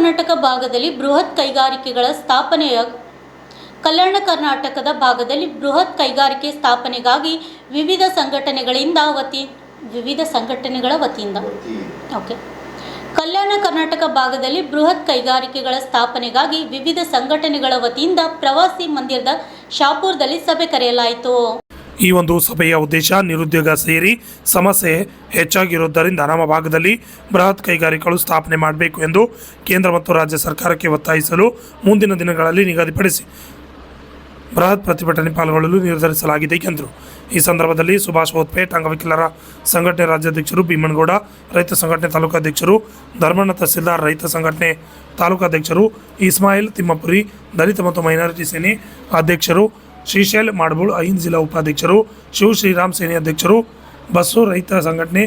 ಕರ್ನಾಟಕ ಭಾಗದಲ್ಲಿ ಬೃಹತ್ ಕೈಗಾರಿಕೆಗಳ ಸ್ಥಾಪನೆಗಾಗಿ ವಿವಿಧ ಸಂಘಟನೆಗಳ ವತಿಯಿಂದ ಕಲ್ಯಾಣ ಕರ್ನಾಟಕ ಭಾಗದಲ್ಲಿ ಬೃಹತ್ ಕೈಗಾರಿಕೆಗಳ ಸ್ಥಾಪನೆಗಾಗಿ ವಿವಿಧ ಸಂಘಟನೆಗಳ ವತಿಯಿಂದ ಪ್ರವಾಸಿ ಮಂದಿರದ ಶಾಪುರದಲ್ಲಿ ಸಭೆ ಕರೆಯಲಾಯಿತು. ಈ ಒಂದು ಸಭೆಯ ಉದ್ದೇಶ ನಿರುದ್ಯೋಗ ಸೇರಿ ಸಮಸ್ಯೆ ಹೆಚ್ಚಾಗಿರುವುದರಿಂದ ನಮ್ಮ ಭಾಗದಲ್ಲಿ ಬೃಹತ್ ಕೈಗಾರಿಕೆಗಳು ಸ್ಥಾಪನೆ ಮಾಡಬೇಕು ಎಂದು ಕೇಂದ್ರ ಮತ್ತು ರಾಜ್ಯ ಸರ್ಕಾರಕ್ಕೆ ಒತ್ತಾಯಿಸಲು ಮುಂದಿನ ದಿನಗಳಲ್ಲಿ ನಿಗದಿಪಡಿಸಿ ಬೃಹತ್ ಪ್ರತಿಭಟನೆ ಪಾಲ್ಗೊಳ್ಳಲು ನಿರ್ಧರಿಸಲಾಗಿದೆ ಎಂದರು. ಈ ಸಂದರ್ಭದಲ್ಲಿ ಸುಭಾಷ್ ಹೋತ್ಪೇಟ್, ಅಂಗವಿಕಲರ ಸಂಘಟನೆ ರಾಜ್ಯಾಧ್ಯಕ್ಷರು ಭೀಮನಗೌಡ, ರೈತ ಸಂಘಟನೆ ತಾಲೂಕಾಧ್ಯಕ್ಷರು ಧರ್ಮಣ್ಣ, ತಹಸೀಲ್ದಾರ್ ರೈತ ಸಂಘಟನೆ ತಾಲೂಕಾಧ್ಯಕ್ಷರು ಇಸ್ಮಾಯಿಲ್ ತಿಮ್ಮಪುರಿ, ದಲಿತ ಮತ್ತು ಮೈನಾರಿಟಿ ಸೇನೆ ಅಧ್ಯಕ್ಷರು ಶ್ರೀಶೈಲ್ ಮಾಡಬೂಳ್, ಐನ್ ಜಿಲ್ಲಾ ಉಪಾಧ್ಯಕ್ಷರು ಶಿವ ಶ್ರೀರಾಮ್ ಸೇನೆ ಅಧ್ಯಕ್ಷರು ಬಸ್ಸು, ರೈತ ಸಂಘಟನೆ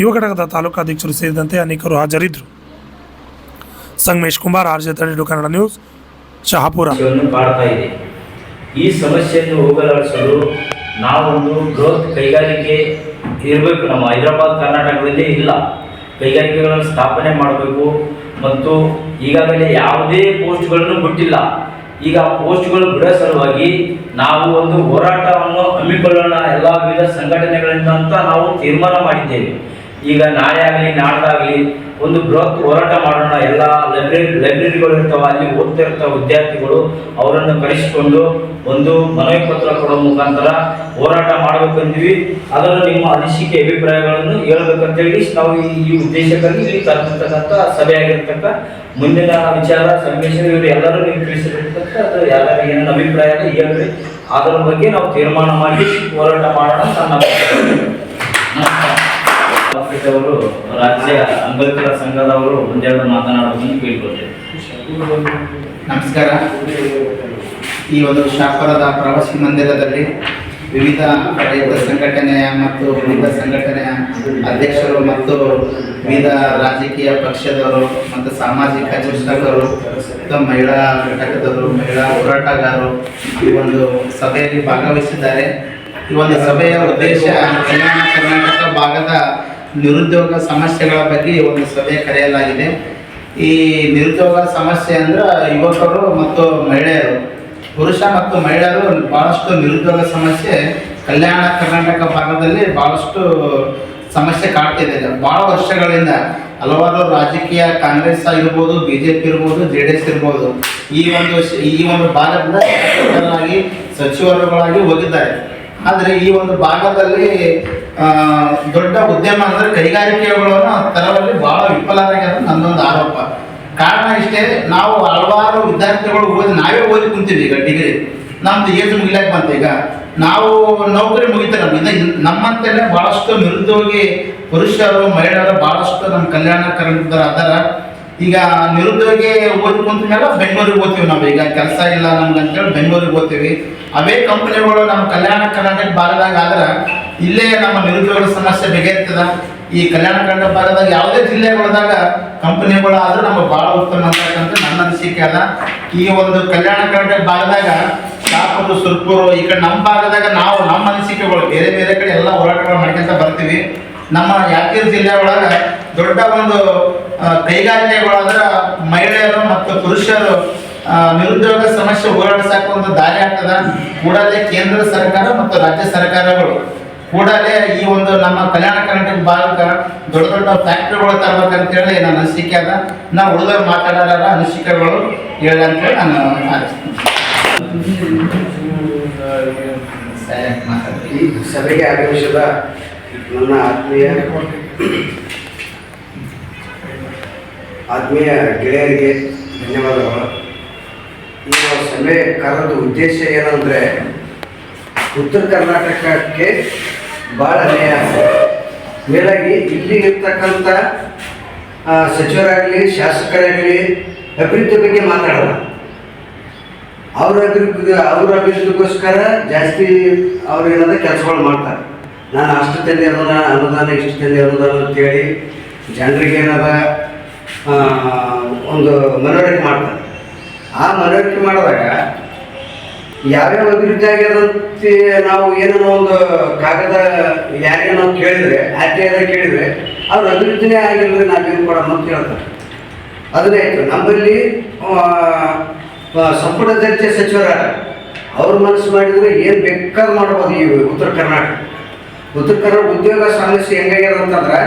ಯುವ ಘಟಕದ ತಾಲೂಕಾಧ್ಯಕ್ಷರು ಸೇರಿದಂತೆ ಅನೇಕರು ಹಾಜರಿದ್ದರು. Sangamesh Kumar, RJ32 Kannada news, Shahapur. ಈ ಸಮಸ್ಯೆಯನ್ನು ಹೋಗಲಾಡಿಸಲು ನಾವೊಂದು ಬೃಹತ್ ಕೈಗಾರಿಕೆ ಇರಬೇಕು. ನಮ್ಮ ಹೈದರಾಬಾದ್ ಕರ್ನಾಟಕದಲ್ಲಿ ಇಲ್ಲ, ಕೈಗಾರಿಕೆಗಳನ್ನು ಸ್ಥಾಪನೆ ಮಾಡಬೇಕು. ಮತ್ತು ಈಗಾಗಲೇ ಯಾವುದೇ ಪೋಸ್ಟ್ಗಳನ್ನು ಬಿಟ್ಟಿಲ್ಲ. ಈಗ ಪೋಸ್ಟ್ಗಳು ಬಿಡೋ ಸಲುವಾಗಿ ನಾವು ಒಂದು ಹೋರಾಟವನ್ನು ಹಮ್ಮಿಕೊಳ್ಳೋಣ ಎಲ್ಲ ವಿವಿಧ ಸಂಘಟನೆಗಳಿಂದ ಅಂತ ನಾವು ತೀರ್ಮಾನ ಮಾಡಿದ್ದೇವೆ. ಈಗ ನಾಳೆ ಆಗಲಿ ನಾಡ್ದಾಗಲಿ ಒಂದು ಬೃಹತ್ ಹೋರಾಟ ಮಾಡೋಣ. ಎಲ್ಲ ಲೈಬ್ರರಿಗಳು ಇರ್ತಾವೆ, ಅಲ್ಲಿ ಓದ್ತಿರ್ತಾವ ವಿದ್ಯಾರ್ಥಿಗಳು, ಅವರನ್ನು ಕರೆಸಿಕೊಂಡು ಒಂದು ಮನವಿ ಪತ್ರ ಕೊಡೋ ಮುಖಾಂತರ ಹೋರಾಟ ಮಾಡಬೇಕಂತೀವಿ. ಅದನ್ನು ನಿಮ್ಮ ಅನಿಸಿಕೆ ಅಭಿಪ್ರಾಯಗಳನ್ನು ಹೇಳ್ಬೇಕಂತೇಳಿ ನಾವು ಈ ಉದ್ದೇಶಕ್ಕಾಗಿ ಇಲ್ಲಿ ಕರೆದಿರ್ತಕ್ಕಂಥ ಸಭೆಯಾಗಿರ್ತಕ್ಕ ಮುಂದಿನ ವಿಚಾರ ಸಂಘರ್ಷ ಇವರು ಎಲ್ಲರೂ ನೀವು ತಿಳಿಸಿರ್ತಕ್ಕಂಥ ಅದು ಯಾರು ಏನೇನು ಅಭಿಪ್ರಾಯ ಹೇಳ್ರಿ, ಅದರ ಬಗ್ಗೆ ನಾವು ತೀರ್ಮಾನ ಮಾಡಿ ಹೋರಾಟ ಮಾಡೋಣ. ಅವರು ರಾಜ್ಯ ಅಂಗವಿಕಲರ ಸಂಘದವರು ಒಂದೆರಡು ಮಾತನಾಡೋದನ್ನು ಕೇಳ್ಕೊಳ್ತೇವೆ. ನಮಸ್ಕಾರ. ಈ ಒಂದು ಶಾಪುರದ ಪ್ರವಾಸಿ ಮಂದಿರದಲ್ಲಿ ವಿವಿಧ ರೈತ ಸಂಘಟನೆಯ ಮತ್ತು ವಿವಿಧ ಸಂಘಟನೆಯ ಅಧ್ಯಕ್ಷರು ಮತ್ತು ವಿವಿಧ ರಾಜಕೀಯ ಪಕ್ಷದವರು ಮತ್ತು ಸಾಮಾಜಿಕ ಚಿಂತಕರು ಮತ್ತು ಮಹಿಳಾ ಘಟಕದವರು, ಮಹಿಳಾ ಹೋರಾಟಗಾರರು ಈ ಒಂದು ಸಭೆಯಲ್ಲಿ ಭಾಗವಹಿಸಿದ್ದಾರೆ. ಈ ಒಂದು ಸಭೆಯ ಉದ್ದೇಶ ಕಲ್ಯಾಣ ಕರ್ನಾಟಕ ಭಾಗದ ನಿರುದ್ಯೋಗ ಸಮಸ್ಯೆಗಳ ಬಗ್ಗೆ ಒಂದು ಸಭೆ ಕರೆಯಲಾಗಿದೆ. ಈ ನಿರುದ್ಯೋಗ ಸಮಸ್ಯೆ ಅಂದ್ರೆ ಯುವಕರು ಮತ್ತು ಮಹಿಳೆಯರು, ಪುರುಷ ಮತ್ತು ಮಹಿಳೆಯರು ಭಾಳಷ್ಟು ನಿರುದ್ಯೋಗ ಸಮಸ್ಯೆ ಕಲ್ಯಾಣ ಕರ್ನಾಟಕ ಭಾಗದಲ್ಲಿ ಭಾಳಷ್ಟು ಸಮಸ್ಯೆ ಕಾಡ್ತಿದೆ. ಭಾಳ ವರ್ಷಗಳಿಂದ ಹಲವಾರು ರಾಜಕೀಯ, ಕಾಂಗ್ರೆಸ್ ಆಗಿರ್ಬೋದು, BJP ಇರ್ಬೋದು, JDS ಇರ್ಬೋದು, ಈ ಒಂದು ಭಾಗದಿಂದ ಸಚಿವರುಗಳಾಗಿ ಹೋಗಿದ್ದಾರೆ. ಆದರೆ ಈ ಒಂದು ಭಾಗದಲ್ಲಿ ದೊಡ್ಡ ಉದ್ಯಮ ಅಂದರೆ ಕೈಗಾರಿಕೆಗಳನ್ನು ತರವಲ್ಲಿ ಭಾಳ ವಿಫಲರಾಗ್ಯದ ನನ್ನೊಂದು ಆರೋಪ. ಕಾರಣ ಇಷ್ಟೇ, ನಾವು ಹಲವಾರು ವಿದ್ಯಾರ್ಥಿಗಳು ನಾವೇ ಓದಿ ಕುಂತೀವಿ. ಈಗ ಡಿಗ್ರಿ ನಮ್ದು ಏಜ್ ಮುಗಿಲಕ್ಕೆ ಬಂತು. ಈಗ ನಾವು ನೌಕರಿ ಮುಗಿತಾರೆ. ನಮ್ಮಂತೆಯೇ ಭಾಳಷ್ಟು ನಿರುದ್ಯೋಗಿ ಪುರುಷರು, ಮಹಿಳೆಯರು ಭಾಳಷ್ಟು ನಮ್ಮ ಕಲ್ಯಾಣ ಕರ್ನಾಟಕದ ಅದರ. ಈಗ ನಿರುದ್ಯೋಗಿ ಓದಿ ಕುಂತ ಮೇಲೆ ಬೆಂಗಳೂರಿಗೆ ಹೋಗ್ತೀವಿ ನಾವು. ಈಗ ಕೆಲಸ ಇಲ್ಲ ನಮ್ಗೆ ಅಂತೇಳಿ ಬೆಂಗಳೂರಿಗೆ ಹೋಗ್ತೀವಿ. ಅವೇ ಕಂಪನಿಗಳು ನಮ್ಮ ಕಲ್ಯಾಣ ಕರ್ನಾಟಕ ಭಾಗದಾಗ ಆದ್ರೆ ಇಲ್ಲೇ ನಮ್ಮ ನಿರುದ್ಯೋಗ ಸಮಸ್ಯೆ ಬಗೆಹರಿತದ. ಈ ಕಲ್ಯಾಣ ಕರ್ನಾಟಕ ಭಾಗದಾಗ ಯಾವುದೇ ಜಿಲ್ಲೆಗಳದಾಗ ಕಂಪನಿಗಳು ಆದ್ರೆ ನಮಗೆ ಭಾಳ ಉತ್ತಮ ಅಂತಕ್ಕಂಥ ನನ್ನ ಅನಿಸಿಕೆ ಅದ. ಈ ಒಂದು ಕಲ್ಯಾಣ ಕರ್ನಾಟಕ ಭಾಗದಾಗ ಶಾಪುರ, ಸುರ್ಪುರು ಈ ಕಡೆ ನಮ್ಮ ಭಾಗದಾಗ ನಾವು ನಮ್ಮ ಅನಿಸಿಕೆಗಳು ಬೇರೆ ಬೇರೆ ಕಡೆ ಎಲ್ಲ ಹೋರಾಟಗಳು ಮಾಡ್ಕೊಂತ ಬರ್ತೀವಿ. ನಮ್ಮ ಯಾದಗಿರಿ ಜಿಲ್ಲೆ ಒಳಗೆ ದೊಡ್ಡ ಒಂದು ಕೈಗಾರಿಕೆಗಳಾದ್ರೆ ಮಹಿಳೆಯರು ಮತ್ತು ಪುರುಷರು ನಿರುದ್ಯೋಗ ಸಮಸ್ಯೆ ಹೋರಾಡಿಸಕ್ಕೆ ಒಂದು ದಾರಿ ಆಗ್ತದ. ಕೂಡಲೇ ಕೇಂದ್ರ ಸರ್ಕಾರ ಮತ್ತು ರಾಜ್ಯ ಸರ್ಕಾರಗಳು ಕೂಡಲೇ ಈ ಒಂದು ನಮ್ಮ ಕಲ್ಯಾಣ ಕರ್ನಾಟಕ ಭಾಗಕ್ಕೆ ದೊಡ್ಡ ದೊಡ್ಡ ಫ್ಯಾಕ್ಟ್ರಿಗಳು ತರಬೇಕಂತೇಳಿ ನನ್ನ ಅನಿಸಿಕೆ ಅದ. ನಾವು ಉಳಿದವ್ರು ಮಾತಾಡೋರ ಅನಿಸಿಕೆಗಳು ಹೇಳಂತೇಳಿ ನಾನು ಈ ಸಭೆಗೆ ಆಗಮಿಸಿದ ನನ್ನ ಆತ್ಮೀಯ ಗೆಳೆಯರಿಗೆ ಧನ್ಯವಾದಗಳು. ಈ ಸಭೆ ಕರೆದ ಉದ್ದೇಶ ಏನಂದರೆ ಉತ್ತರ ಕರ್ನಾಟಕಕ್ಕೆ ಭಾಳ ಅನ್ಯಾಯ ಆಗ್ತದೆ. ಮೇಲಾಗಿ ಇಲ್ಲಿ ಇರ್ತಕ್ಕಂಥ ಸಚಿವರಾಗಲಿ ಶಾಸಕರಾಗಲಿ ಅಭಿವೃದ್ಧಿ ಬಗ್ಗೆ ಮಾತಾಡೋಣ. ಅವ್ರ ಅಭಿವೃದ್ಧಿಗೋಸ್ಕರ ಜಾಸ್ತಿ ಅವ್ರು ಏನಾದರೂ ಕೆಲಸಗಳು ಮಾಡ್ತಾರೆ. ನಾನು ಅಷ್ಟು ತಂದೆ ಅನುದಾನ ಇಷ್ಟು ತಂದೆ ಅನುದಾನ ಅಂತೇಳಿ ಜನರಿಗೆ ಏನದ ಒಂದು ಮನವರಿಕೆ ಮಾಡ್ತಾರೆ. ಆ ಮನವರಿಕೆ ಮಾಡಿದಾಗ ಯಾವ್ಯಾವ ಅಭಿವೃದ್ಧಿ ಆಗ್ಯದಂತೆ ನಾವು ಏನೋ ಒಂದು ಕಾಗದ ಯಾರಿಗೆ ನಾವು ಕೇಳಿದರೆ ಆರ್ ಟಿ ಐದಾಗ ಕೇಳಿದರೆ ಅವ್ರ ಅಭಿವೃದ್ಧಿನೇ ಆಗಿಲ್ಲದ್ರೆ ನಾವೇನು ಕೊಡೋಣ ಅಂತ ಹೇಳ್ತಾರೆ. ಅದನ್ನೇ ಆಯಿತು. ನಮ್ಮಲ್ಲಿ ಸಂಪುಟ ದರ್ಜೆ ಸಚಿವರ ಅವ್ರ ಮನಸ್ಸು ಮಾಡಿದರೆ ಏನು ಬೇಕಾದ್ರೂ ಮಾಡ್ಬೋದು. ಈ ಉತ್ತರ ಕರ್ನಾಟಕ ಉದ್ಯೋಗ ಸಮಸ್ಯೆ ಹೆಂಗಾಗ್ಯದ ಅಂತಂದ್ರೆ,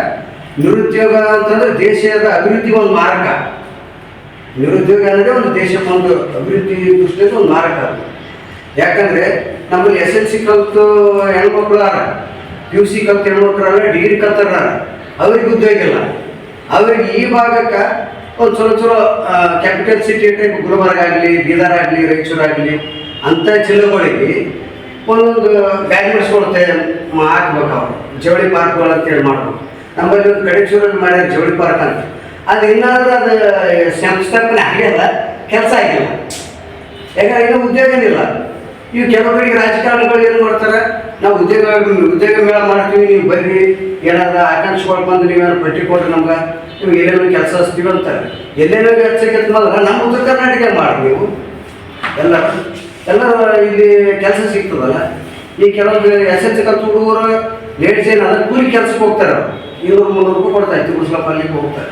ನಿರುದ್ಯೋಗ ಅಂತಂದ್ರೆ ದೇಶದ ಅಭಿವೃದ್ಧಿಗೆ ಒಂದು ಮಾರಕ. ನಿರುದ್ಯೋಗ ಅಂದರೆ ಒಂದು ದೇಶಕ್ಕೊಂದು ಅಭಿವೃದ್ಧಿ ದೃಷ್ಟಿಯಿಂದ ಒಂದು ಮಾರಕ. ಯಾಕಂದರೆ ನಮ್ಮಲ್ಲಿ SLC ಕಲಿತು ಹೆಣ್ಮಕ್ಳು ಅರ, PUC ಕಲಿತು ಹೆಣ್ಮಕ್ಳು ಅರ, ಡಿಗ್ರಿ ಕಲ್ತಾರ, ಅವ್ರಿಗೆ ಉದ್ಯೋಗ ಇಲ್ಲ. ಅವ್ರಿಗೆ ಈ ಭಾಗಕ್ಕೆ ಒಂದು ಚಲೋ ಕ್ಯಾಪಿಟಲ್ ಸಿಟಿ ಟೈಪ್ ಗುಲ್ಬರ್ಗ ಆಗಲಿ, ಬೀದರ್ ಆಗಲಿ, ರಾಯಚೂರಾಗಲಿ ಅಂಥ ಜಿಲ್ಲೆಗಳಿಗೆ ಒಂದೊಂದು ಗಾರ್ಮೆಂಟ್ಸ್ಗಳು ಹಾಕ್ಬೇಕು. ಅವರು ಜವಳಿ ಪಾರ್ಕ್ಗಳು ಅಂತೇಳಿ ಮಾಡ್ಬೇಕು. ನಮ್ಮಲ್ಲಿ ಒಂದು ಕಡೆಚೂರಲ್ಲಿ ಮಾಡ್ಯಾರ ಜವಳಿ ಪಾರ್ಕ್ ಅಂತ. ಅದು ಇನ್ನಾದ್ರೂ ಅದು ಸಂಸ್ಥಾಪನೆ ಆಗಿಲ್ಲ, ಕೆಲಸ ಆಗಿಲ್ಲ. ಯಾಕಂದ್ರೆ ಇನ್ನೂ ಉದ್ಯೋಗನಿಲ್ಲ. ಇವು ಕೆಲವರಿಗೆ ರಾಜಕಾರಣಿಗಳು ಏನು ಮಾಡ್ತಾರೆ, ನಾವು ಉದ್ಯೋಗ ಮೇಳ ಮಾಡ್ತೀವಿ, ನೀವು ಬರ್ರಿ, ಏನಾದ್ರು ಆಕಾಂಕ್ಷೆಗಳು ಬಂದು ನೀವೇನಾದ್ರು ಪಟ್ಟಿ ಕೊಡ್ರಿ ನಮ್ಗೆ, ನಿಮ್ಗೆ ಎಲ್ಲೇನೋ ಕೆಲಸ ಹಚ್ತೀವಿ ಅಂತಾರೆ. ಎಲ್ಲೇನೋ ಹಚ್ಚಕ್ಕೆ ಮೊದಲು ನಮ್ಮ ಉತ್ತರ ಕರ್ನಾಟಕ ಮಾಡಿ ನೀವು ಎಲ್ಲ ಇಲ್ಲಿ ಕೆಲಸ ಸಿಗ್ತದಲ್ಲ. ಈ ಕೆಲವೊಂದು SLC ಕಲ್ತು ಹುಡುಗರು ಲೇಡೀಸ್ ಏನು ಅದಕ್ಕೆ ಕೂಲಿ ಕೆಲಸಕ್ಕೆ ಹೋಗ್ತಾರೆ. 200-300 ರೂಪಾಯಿ ಕೊಡ್ತಾರೆ, ತಿರುಗಿಸ್ಲಪ್ಪ ಅಲ್ಲಿಗೆ ಹೋಗ್ತಾರೆ.